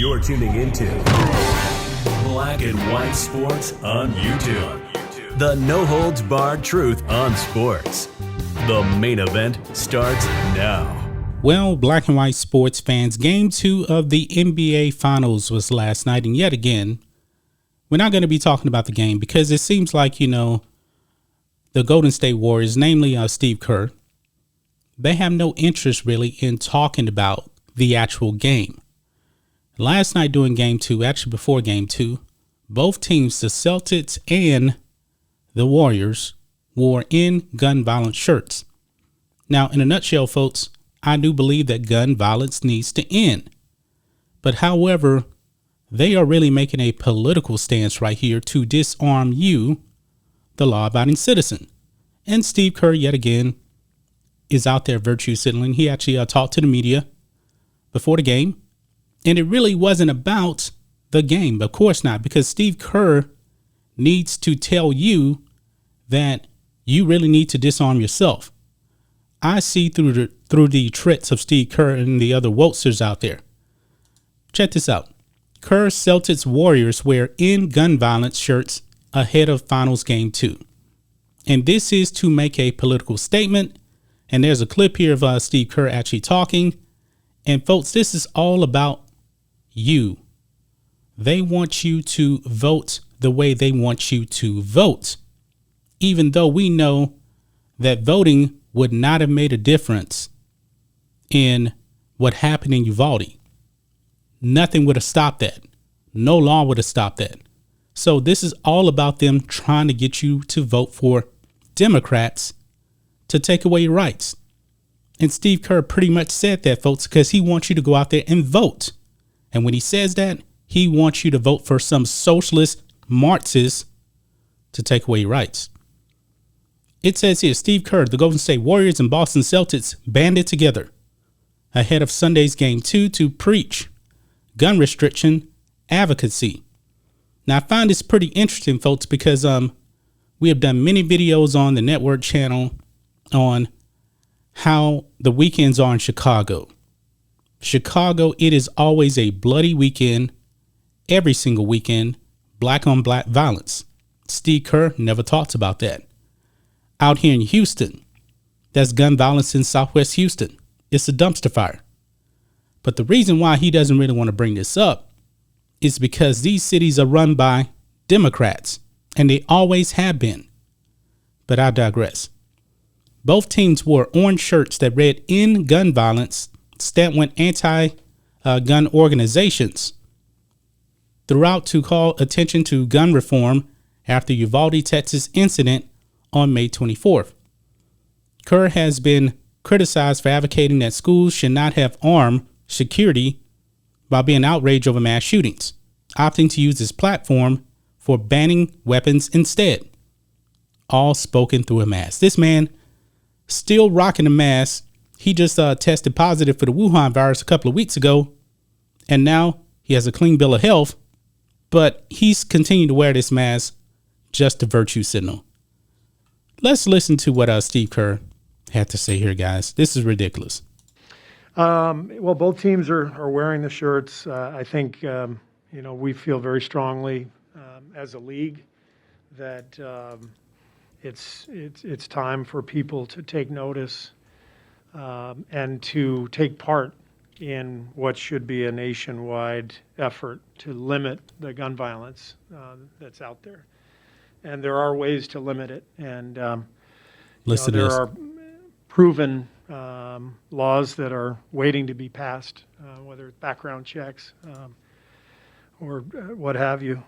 You're tuning into Black and White Sports on YouTube. The no-holds-barred truth on sports. The main event starts now. Well, Black and White Sports fans, Game 2 of the NBA Finals was last night. And yet again, we're not going to be talking about the game because it seems like, the Golden State Warriors, namely Steve Kerr, they have no interest really in talking about the actual game. Last night during Game 2, actually before Game 2, both teams, the Celtics and the Warriors, wore in gun violence shirts. Now, in a nutshell, folks, I do believe that gun violence needs to end. But however, they are really making a political stance right here to disarm you, the law-abiding citizen. And Steve Kerr, yet again, is out there virtue signaling. He actually talked to the media before the game. And it really wasn't about the game. Of course not, because Steve Kerr needs to tell you that you really need to disarm yourself. I see through the tricks of Steve Kerr and the other wokesters out there. Check this out. Kerr Celtics Warriors wear in gun violence shirts ahead of Finals Game 2. And this is to make a political statement. And there's a clip here of Steve Kerr actually talking. And folks, this is all about you. They want you to vote the way they want you to vote. Even though we know that voting would not have made a difference in what happened in Uvalde. Nothing would have stopped that. No law would have stopped that. So this is all about them trying to get you to vote for Democrats to take away your rights. And Steve Kerr pretty much said that, folks, because he wants you to go out there and vote. And when he says that, he wants you to vote for some socialist Marxists to take away your rights. It says here, Steve Kerr, the Golden State Warriors and Boston Celtics banded together ahead of Sunday's Game 2 to preach gun restriction advocacy. Now, I find this pretty interesting, folks, because we have done many videos on the network channel on how the weekends are in Chicago. Chicago, it is always a bloody weekend, every single weekend, black on black violence. Steve Kerr never talks about that. Out here in Houston, that's gun violence in Southwest Houston. It's a dumpster fire. But the reason why he doesn't really want to bring this up is because these cities are run by Democrats, and they always have been. But I digress. Both teams wore orange shirts that read "In Gun Violence," stamped with anti-gun organizations throughout to call attention to gun reform after Uvalde, Texas incident on May 24th. Kerr has been criticized for advocating that schools should not have armed security while being outraged over mass shootings, opting to use his platform for banning weapons instead. All spoken through a mask. This man still rocking a mask. He just tested positive for the Wuhan virus a couple of weeks ago, and now he has a clean bill of health, but he's continuing to wear this mask just to virtue signal. Let's listen to what Steve Kerr had to say here, guys. This is ridiculous. Well, both teams are wearing the shirts. I think, we feel very strongly as a league that it's time for people to take notice and to take part in what should be a nationwide effort to limit the gun violence that's out there. And there are ways to limit it. And there are proven laws that are waiting to be passed, whether it's background checks or what have you.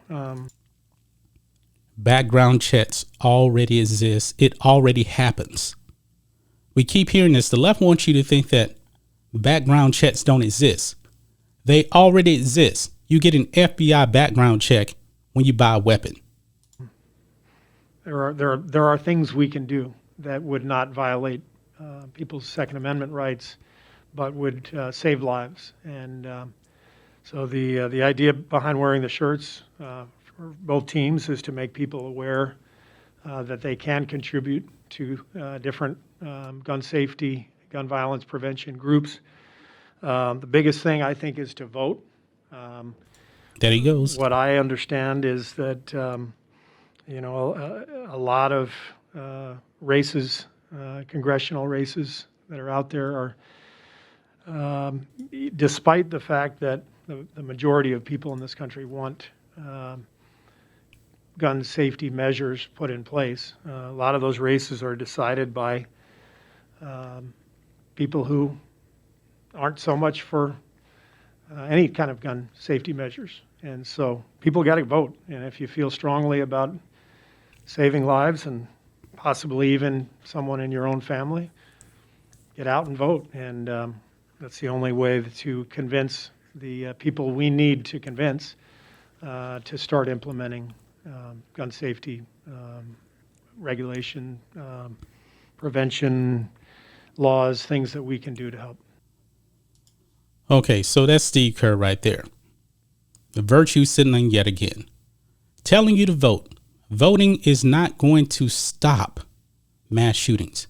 Background checks already exist. It already happens. We keep hearing this. The left wants you to think that background checks don't exist. They already exist. You get an FBI background check when you buy a weapon. There are things we can do that would not violate people's Second Amendment rights, but would save lives. And so the idea behind wearing the shirts for both teams is to make people aware that they can contribute to different gun safety, gun violence prevention groups. The biggest thing I think is to vote. There he goes. What I understand is that, a lot of races, congressional races that are out there are, despite the fact that the majority of people in this country want gun safety measures put in place, a lot of those races are decided by people who aren't so much for any kind of gun safety measures. And so people got to vote. And if you feel strongly about saving lives and possibly even someone in your own family, get out and vote. And that's the only way to convince the people we need to convince to start implementing gun safety regulation, prevention laws, things that we can do to help. Okay, so that's Steve Kerr right there. The virtue signaling yet again. Telling you to vote. Voting is not going to stop mass shootings.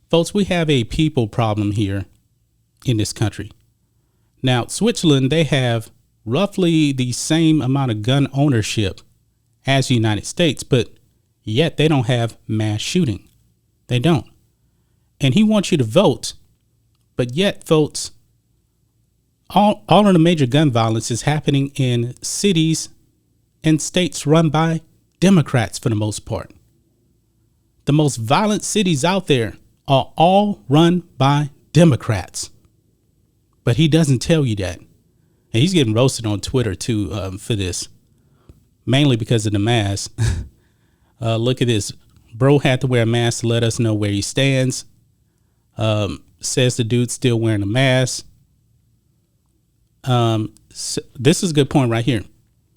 Folks, we have a people problem here in this country. Now, Switzerland, they have roughly the same amount of gun ownership as the United States, but yet they don't have mass shooting. They don't. And he wants you to vote, but yet, folks, all of the major gun violence is happening in cities and states run by Democrats for the most part. The most violent cities out there are all run by Democrats. But he doesn't tell you that. And he's getting roasted on Twitter too for this, mainly because of the mask. Look at this. Bro had to wear a mask to let us know where he stands. Says the dude's still wearing a mask. So this is a good point right here.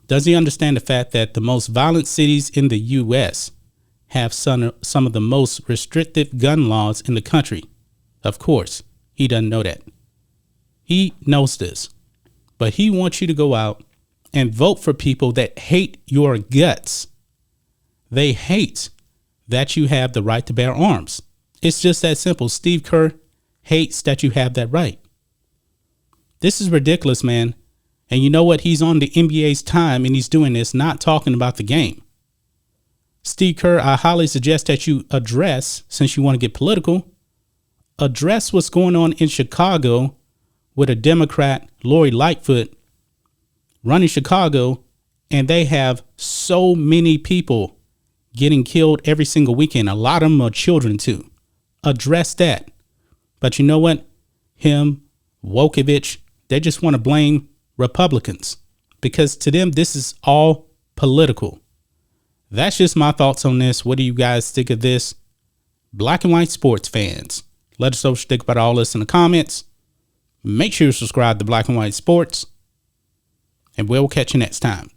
Does he understand the fact that the most violent cities in the U.S. have some of the most restrictive gun laws in the country? Of course, he doesn't know that. He knows this, but he wants you to go out and vote for people that hate your guts. They hate that you have the right to bear arms. It's just that simple. Steve Kerr hates that you have that right. This is ridiculous, man. And you know what? He's on the NBA's time and he's doing this, not talking about the game. Steve Kerr, I highly suggest that you address, since you want to get political, address what's going on in Chicago with a Democrat, Lori Lightfoot, running Chicago, and they have so many people getting killed every single weekend. A lot of them are children too. Address that. But you know what? Him, Wokovich, they just want to blame Republicans because to them, this is all political. That's just my thoughts on this. What do you guys think of this? Black and white sports fans, let us know what you think about all this in the comments. Make sure you subscribe to Black and White Sports, and we'll catch you next time.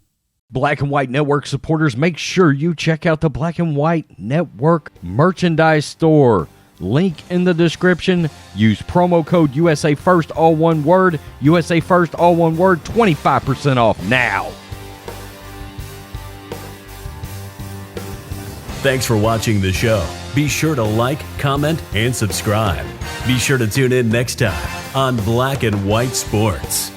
Black and White Network supporters, make sure you check out the Black and White Network merchandise store. Link in the description. Use promo code USA First, all one word. USA First, all one word. 25% off now. Thanks for watching the show. Be sure to like, comment, and subscribe. Be sure to tune in next time on Black and White Sports.